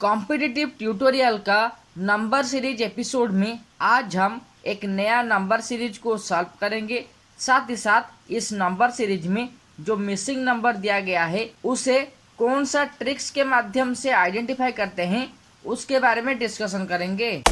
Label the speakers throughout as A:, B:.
A: Competitive tutorial का number series episode में आज हम एक नया नंबर सीरीज को सॉल्व करेंगे। साथ ही साथ इस नंबर सीरीज में जो मिसिंग नंबर दिया गया है उसे कौन सा ट्रिक्स के माध्यम से आइडेंटिफाई करते हैं उसके बारे में डिस्कशन करेंगे।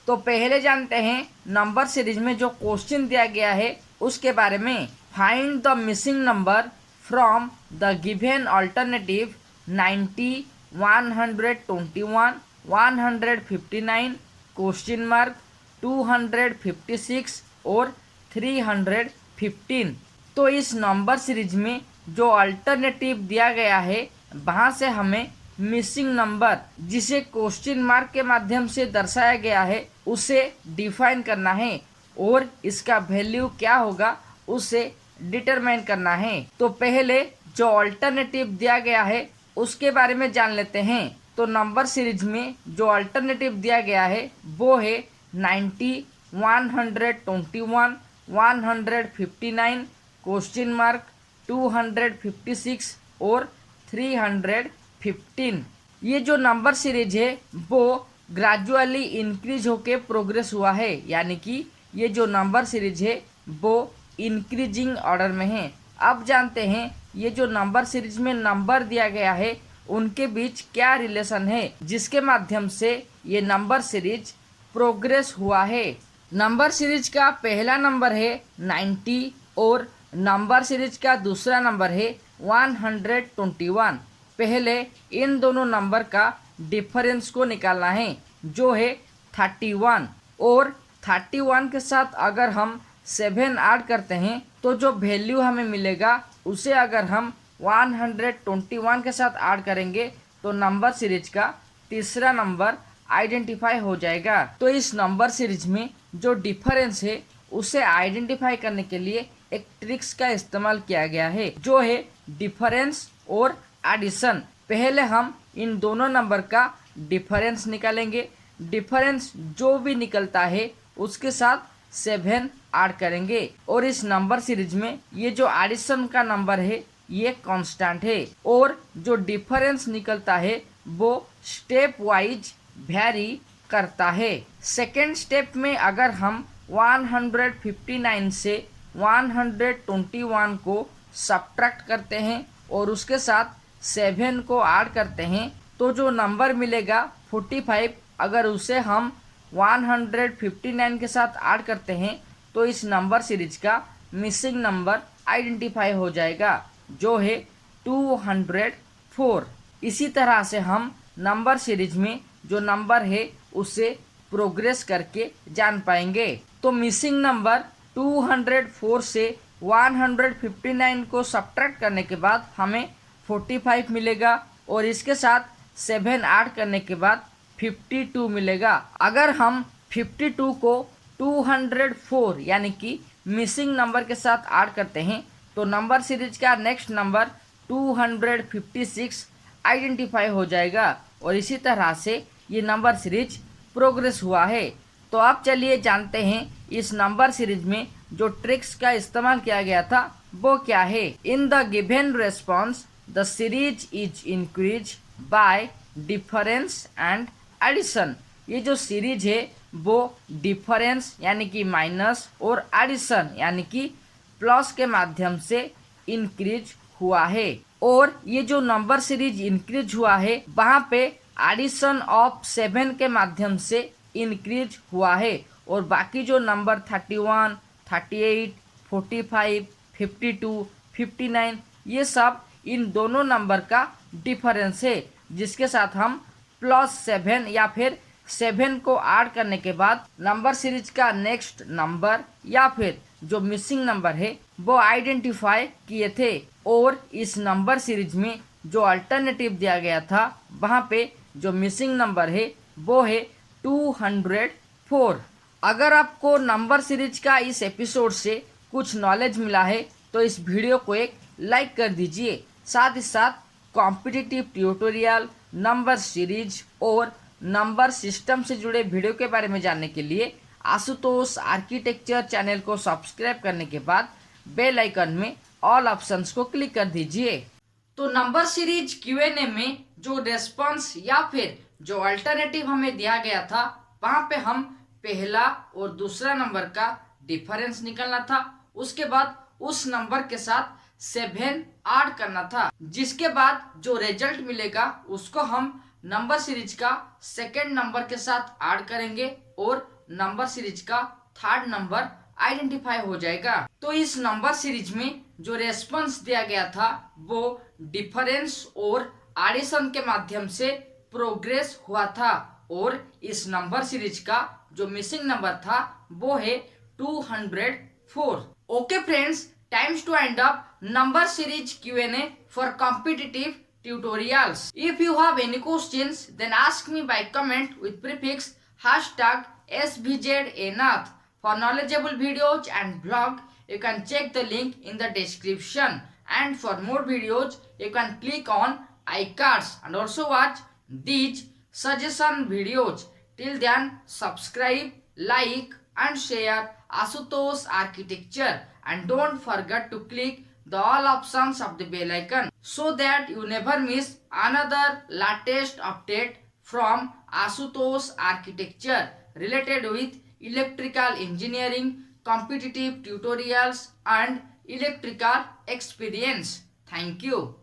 A: तो पहले जानते हैं नंबर सीरीज में जो क्वेश्चन दिया गया है उसके बारे में। Find the missing number from the given alternative 90, 121, 159, question mark 256 और 315। तो इस नंबर सीरीज में जो अल्टरनेटिव दिया गया है वहाँ से हमें मिसिंग नंबर जिसे क्वेश्चन मार्क के माध्यम से दर्शाया गया है उसे डिफाइन करना है और इसका वैल्यू क्या होगा उसे डिटरमाइन करना है। तो पहले जो अल्टरनेटिव दिया गया है उसके बारे में जान लेते हैं। तो नंबर सीरीज में जो अल्टरनेटिव दिया गया है वो है 90, 121, 159, क्वेश्चन मार्क 256 और 315। ये जो नंबर सीरीज है वो ग्रेजुअली इंक्रीज होके प्रोग्रेस हुआ है, यानी कि ये जो नंबर सीरीज है वो इंक्रीजिंग ऑर्डर में है। अब जानते हैं ये जो नंबर सीरीज में नंबर दिया गया है उनके बीच क्या रिलेशन है जिसके माध्यम से ये नंबर सीरीज प्रोग्रेस हुआ है। नंबर सीरीज का पहला नंबर है 90 और नंबर सीरीज का दूसरा नंबर है 121। पहले इन दोनों नंबर का डिफरेंस को निकालना है जो है 31, और 31 के साथ अगर हम 7 ऐड करते हैं तो जो वैल्यू हमें मिलेगा उसे अगर हम 121 के साथ ऐड करेंगे तो नंबर सीरीज का तीसरा नंबर आइडेंटिफाई हो जाएगा। तो इस नंबर सीरीज में जो डिफरेंस है उसे आइडेंटिफाई करने के लिए एक ट्रिक्स का इस्तेमाल किया गया है जो है डिफरेंस और एडिशन। पहले हम इन दोनों नंबर का डिफरेंस निकालेंगे। डिफरेंस जो भी निकलता है उसके साथ 7 ऐड करेंगे और इस नंबर सीरीज में ये जो एडिशन का नंबर है ये कांस्टेंट है और जो डिफरेंस निकलता है वो स्टेप वाइज वेरी करता है। सेकेंड स्टेप में अगर हम 159 से 121 को सब्ट्रैक्ट करते हैं और उसके साथ 7 को ऐड करते हैं तो जो नंबर मिलेगा 45, अगर उसे हम 159 के साथ ऐड करते हैं तो इस नंबर सीरीज का मिसिंग नंबर आइडेंटिफाई हो जाएगा जो है 204। इसी तरह से हम नंबर सीरीज में जो नंबर है उसे प्रोग्रेस करके जान पाएंगे। तो मिसिंग नंबर 204 से 159 को सब्ट्रैक्ट करने के बाद हमें 45 मिलेगा और इसके साथ 7 ऐड करने के बाद 52 मिलेगा। अगर हम 52 को 204 यानी कि मिसिंग नंबर के साथ ऐड करते हैं तो नंबर सीरीज का नेक्स्ट नंबर 256 आइडेंटिफाई हो जाएगा और इसी तरह से ये नंबर सीरीज प्रोग्रेस हुआ है। तो अब चलिए जानते हैं इस नंबर सीरीज में जो ट्रिक्स का इस्तेमाल किया गया था वो क्या है। In the given response the series is increase by difference and addition. ये जो सीरीज है वो डिफरेंस यानी कि माइनस और एडिशन यानी कि प्लस के माध्यम से इंक्रीज हुआ है। और ये जो नंबर सीरीज इंक्रीज हुआ है वहाँ पे एडिशन ऑफ 7 के माध्यम से इंक्रीज हुआ है और बाकी जो नंबर 31, 38, 45, 52, 59 ये सब इन दोनों नंबर का डिफरेंस है जिसके साथ हम +7 या फिर 7 को ऐड करने के बाद नंबर सीरीज का नेक्स्ट नंबर या फिर जो मिसिंग नंबर है वो आइडेंटिफाई किए थे। और इस नंबर सीरीज में जो अल्टरनेटिव दिया गया था वहाँ पे जो मिसिंग नंबर है वो है 204। अगर आपको नंबर सीरीज का इस एपिसोड से कुछ नॉलेज मिला है तो इस वीडियो को एक लाइक कर दीजिए। साथ ही साथ कॉम्पिटिटिव ट्यूटोरियल, नंबर सीरीज और नंबर सिस्टम से जुड़े वीडियो के बारे में जानने के लिए आशुतोष आर्किटेक्चर चैनल को सब्सक्राइब करने के बाद बेल आइकन में ऑल ऑप्शंस को क्लिक कर दीजिए। तो नंबर सीरीज Q&A में जो रेस्पॉन्स या फिर जो अल्टरनेटिव हमें दिया गया था, वहां पे हम पहला और दूसरा नंबर का डिफरेंस निकालना था। उसके बाद उस नंबर के साथ 7 ऐड करना था, जिसके बाद जो रिजल्ट मिलेगा उसको हम नंबर सीरीज का सेकेंड नंबर के साथ ऐड करेंगे और नंबर सीरीज का थर्ड नंबर आइडेंटिफाई हो जाएगा। तो इस नंबर सीरीज में जो रेस्पॉन्स दिया गया था वो डिफरेंस और एडिशन के माध्यम से प्रोग्रेस हुआ था और इस नंबर सीरीज का जो मिसिंग नंबर था वो है 204। Okay friends, times two and up number series Q&A for competitive tutorials. If you have any questions, then ask me by comment with prefix #SVZAnath. For knowledgeable videos and blog, you can check the link in the description. And for more videos, you can click on iCards and also watch these suggestion videos. Till then, subscribe, like and share Ashutosh Architecture, and don't forget to click the all options of the bell icon so that you never miss another latest update from Ashutosh Architecture related with electrical engineering, competitive tutorials and electrical experience. Thank you.